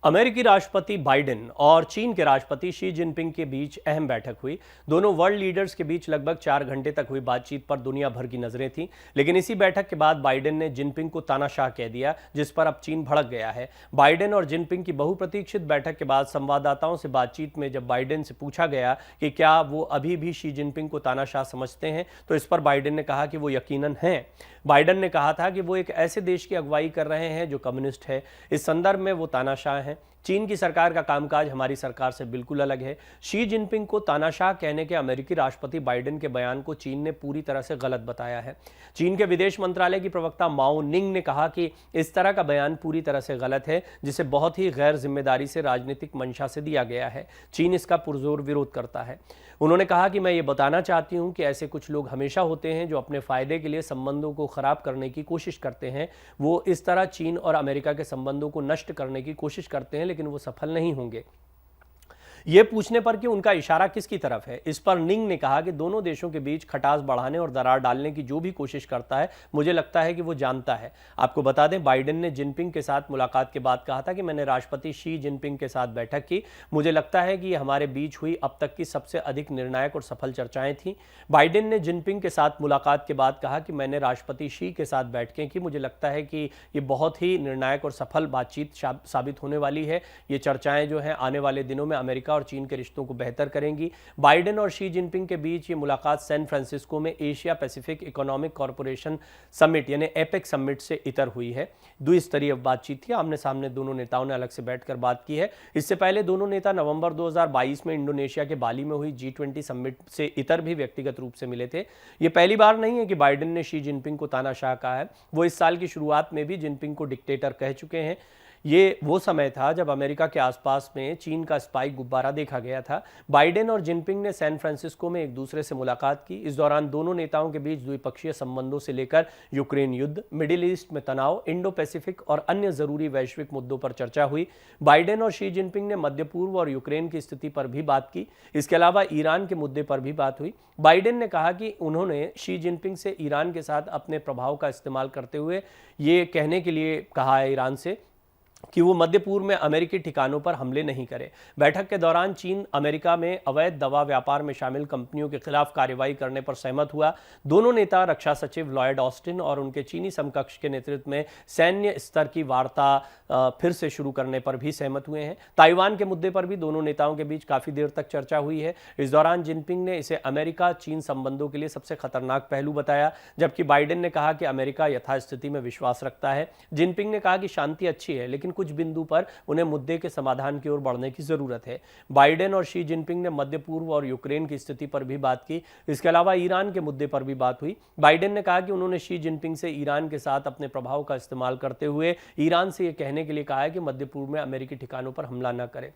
अमेरिकी राष्ट्रपति बाइडेन और चीन के राष्ट्रपति शी जिनपिंग के बीच अहम बैठक हुई। दोनों वर्ल्ड लीडर्स के बीच लगभग 4 घंटे तक हुई बातचीत पर दुनिया भर की नजरें थीं। लेकिन इसी बैठक के बाद बाइडेन ने जिनपिंग को तानाशाह कह दिया, जिस पर अब चीन भड़क गया है। बाइडेन और जिनपिंग की बहुप्रतीक्षित बैठक के बाद संवाददाताओं से बातचीत में जब बाइडेन से पूछा गया कि क्या वो अभी भी शी जिनपिंग को तानाशाह समझते हैं, तो इस पर बाइडेन ने कहा कि वो यकीनन हैं। बाइडेन ने कहा था कि वो एक ऐसे देश की अगुवाई कर रहे हैं जो कम्युनिस्ट है। इस संदर्भ में वो तानाशाह हैं। चीन की सरकार का कामकाज हमारी सरकार से बिल्कुल अलग है। शी जिनपिंग को तानाशाह कहने के अमेरिकी राष्ट्रपति बाइडेन के बयान को चीन ने पूरी तरह से गलत बताया है। चीन के विदेश मंत्रालय की प्रवक्ता माओ निंग ने कहा कि इस तरह का बयान पूरी तरह से गलत है, जिसे बहुत ही गैर जिम्मेदारी से राजनीतिक मंशा से दिया गया है। चीन इसका पुरजोर विरोध करता है। उन्होंने कहा कि मैं ये बताना चाहती हूं कि ऐसे कुछ लोग हमेशा होते हैं जो अपने फायदे के लिए संबंधों को खराब करने की कोशिश करते हैं। वो इस तरह चीन और अमेरिका के संबंधों को नष्ट करने की कोशिश करते हैं, लेकिन वो सफल नहीं होंगे। ये पूछने पर कि उनका इशारा किसकी तरफ है, इस पर निंग ने कहा कि दोनों देशों के बीच खटास बढ़ाने और दरार डालने की जो भी कोशिश करता है, मुझे लगता है कि वो जानता है। आपको बता दें, बाइडेन ने जिनपिंग के साथ मुलाकात के बाद कहा था कि मैंने राष्ट्रपति शी जिनपिंग के साथ बैठक की। मुझे लगता है कि ये हमारे बीच हुई अब तक की सबसे अधिक निर्णायक और सफल चर्चाएं थीं। बाइडेन ने जिनपिंग के साथ मुलाकात के बाद कहा कि मैंने राष्ट्रपति शी के साथ बैठकें की। मुझे लगता है कि ये बहुत ही निर्णायक और सफल बातचीत साबित होने वाली है। ये चर्चाएं जो हैं आने वाले दिनों में अमेरिका और चीन के रिश्तों को बेहतर करेंगी। बाइडेन और शी जिनपिंग के बीच ये मुलाकात सैन फ्रांसिस्को में Asia Pacific economic corporation summit यानी एपेक समिट से इतर हुई है। द्विस्तरीय बातचीत थी। आमने सामने दोनों नेताओं ने अलग से बैठकर बात की है। इससे पहले दोनों नेता नवंबर 2022 में इंडोनेशिया के बाली में हुई G20 समिट से इतर भी व्यक्तिगत रूप से मिले थे। ये पहली बार नहीं है कि बाइडेन ने शी जिनपिंग को तानाशाह कहा है। वो इस साल की शुरुआत में भी जिनपिंग को डिक्टेटर कह चुके हैं। ये वो समय था जब अमेरिका के आसपास में चीन का स्पाई गुब्बारा देखा गया था। बाइडेन और जिनपिंग ने सैन फ्रांसिस्को में एक दूसरे से मुलाकात की। इस दौरान दोनों नेताओं के बीच द्विपक्षीय संबंधों से लेकर यूक्रेन युद्ध, मिडिल ईस्ट में तनाव, इंडो पैसिफिक और अन्य जरूरी वैश्विक मुद्दों पर चर्चा हुई। बाइडेन और शी जिनपिंग ने मध्य पूर्व और यूक्रेन की स्थिति पर भी बात की। इसके अलावा ईरान के मुद्दे पर भी बात हुई। बाइडेन ने कहा कि उन्होंने शी जिनपिंग से ईरान के साथ अपने प्रभाव का इस्तेमाल करते हुए ये कहने के लिए कहा है ईरान से कि वो मध्य पूर्व में अमेरिकी ठिकानों पर हमले नहीं करे। बैठक के दौरान चीन अमेरिका में अवैध दवा व्यापार में शामिल कंपनियों के खिलाफ कार्रवाई करने पर सहमत हुआ। दोनों नेता रक्षा सचिव लॉयड ऑस्टिन और उनके चीनी समकक्ष के नेतृत्व में सैन्य स्तर की वार्ता फिर से शुरू करने पर भी सहमत हुए हैं। ताइवान के मुद्दे पर भी दोनों नेताओं के बीच काफी देर तक चर्चा हुई है। इस दौरान जिनपिंग ने इसे अमेरिका चीन संबंधों के लिए सबसे खतरनाक पहलू बताया, जबकि बाइडेन ने कहा कि अमेरिका यथास्थिति में विश्वास रखता है। जिनपिंग ने कहा कि शांति अच्छी है, लेकिन कुछ बिंदु पर उन्हें मुद्दे के समाधान की ओर बढ़ने की जरूरत है। बाइडेन और शी जिनपिंग ने मध्य पूर्व और यूक्रेन की स्थिति पर भी बात की। इसके अलावा ईरान के मुद्दे पर भी बात हुई। बाइडेन ने कहा कि उन्होंने शी जिनपिंग से ईरान के साथ अपने प्रभाव का इस्तेमाल करते हुए ईरान से यह कहने के लिए कहा है कि मध्य पूर्व में अमेरिकी ठिकानों पर हमला न करे।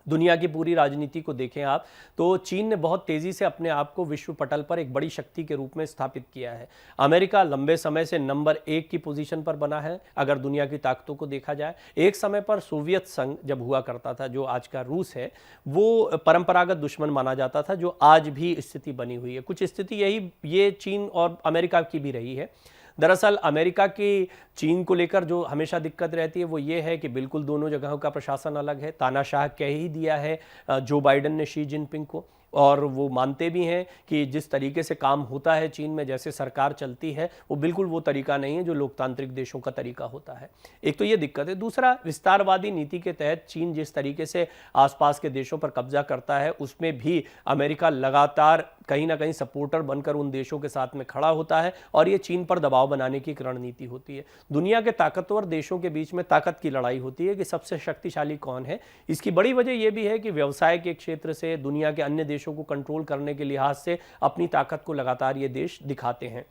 दुनिया की पूरी राजनीति को देखें आप, तो चीन ने बहुत तेजी से अपने आप को विश्व पटल पर एक बड़ी शक्ति के रूप में स्थापित किया है। अमेरिका लंबे समय से नंबर 1 की पोजीशन पर बना है अगर दुनिया की ताकतों को देखा जाए। एक समय पर सोवियत संघ जब हुआ करता था, जो आज का रूस है, वो परंपरागत दुश्मन माना जाता था, जो आज भी स्थिति बनी हुई है। कुछ स्थिति ये चीन और अमेरिका की भी रही है। दरअसल अमेरिका की चीन को लेकर जो हमेशा दिक्कत रहती है वो ये है कि बिल्कुल दोनों जगहों का प्रशासन अलग है। तानाशाह कह ही दिया है जो बाइडेन ने शी जिनपिंग को, और वो मानते भी हैं कि जिस तरीके से काम होता है चीन में, जैसे सरकार चलती है, वो बिल्कुल वो तरीका नहीं है जो लोकतांत्रिक देशों का तरीका होता है। एक तो ये दिक्कत है। दूसरा, विस्तारवादी नीति के तहत चीन जिस तरीके से आसपास के देशों पर कब्जा करता है, उसमें भी अमेरिका लगातार कहीं ना कहीं सपोर्टर बनकर उन देशों के साथ में खड़ा होता है, और ये चीन पर दबाव बनाने की एक रणनीति होती है। दुनिया के ताकतवर देशों के बीच में ताकत की लड़ाई होती है कि सबसे शक्तिशाली कौन है। इसकी बड़ी वजह यह भी है कि व्यवसाय के क्षेत्र से दुनिया के अन्य देशों को कंट्रोल करने के लिहाज से अपनी ताकत को लगातार ये देश दिखाते हैं।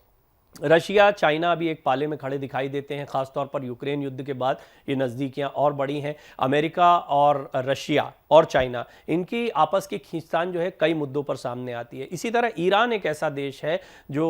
रशिया, चाइना अभी एक पाले में खड़े दिखाई देते हैं। खासतौर पर यूक्रेन युद्ध के बाद ये नज़दीकियां और बढ़ी हैं। अमेरिका और रशिया और चाइना, इनकी आपस की खींचतान जो है कई मुद्दों पर सामने आती है। इसी तरह ईरान एक ऐसा देश है जो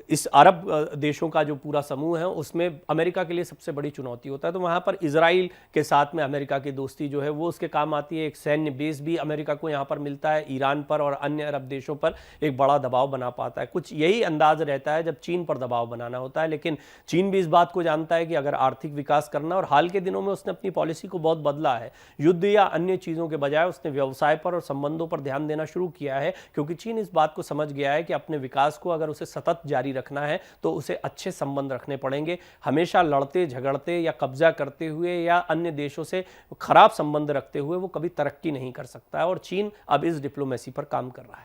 इस अरब देशों का जो पूरा समूह है उसमें अमेरिका के लिए सबसे बड़ी चुनौती होता है। तो वहाँ पर इजराइल के साथ में अमेरिका की दोस्ती जो है वो उसके काम आती है। एक सैन्य बेस भी अमेरिका को यहाँ पर मिलता है, ईरान पर और अन्य अरब देशों पर एक बड़ा दबाव बना पाता है। कुछ यही अंदाज रहता है जब चीन पर दबाव बनाना होता है, लेकिन चीन भी इस बात को जानता है कि अगर आर्थिक विकास करना, और हाल के दिनों में उसने अपनी पॉलिसी को बहुत बदला है, युद्ध या अन्य चीज़ों के बजाय उसने व्यवसाय पर और संबंधों पर ध्यान देना शुरू किया है, क्योंकि चीन इस बात को समझ गया है कि अपने विकास को अगर उसे सतत जारी रखना है तो उसे अच्छे संबंध रखने पड़ेंगे। हमेशा लड़ते झगड़ते या कब्जा करते हुए या अन्य देशों से खराब संबंध रखते हुए वो कभी तरक्की नहीं कर सकता है, और चीन अब इस डिप्लोमेसी पर काम कर रहा है।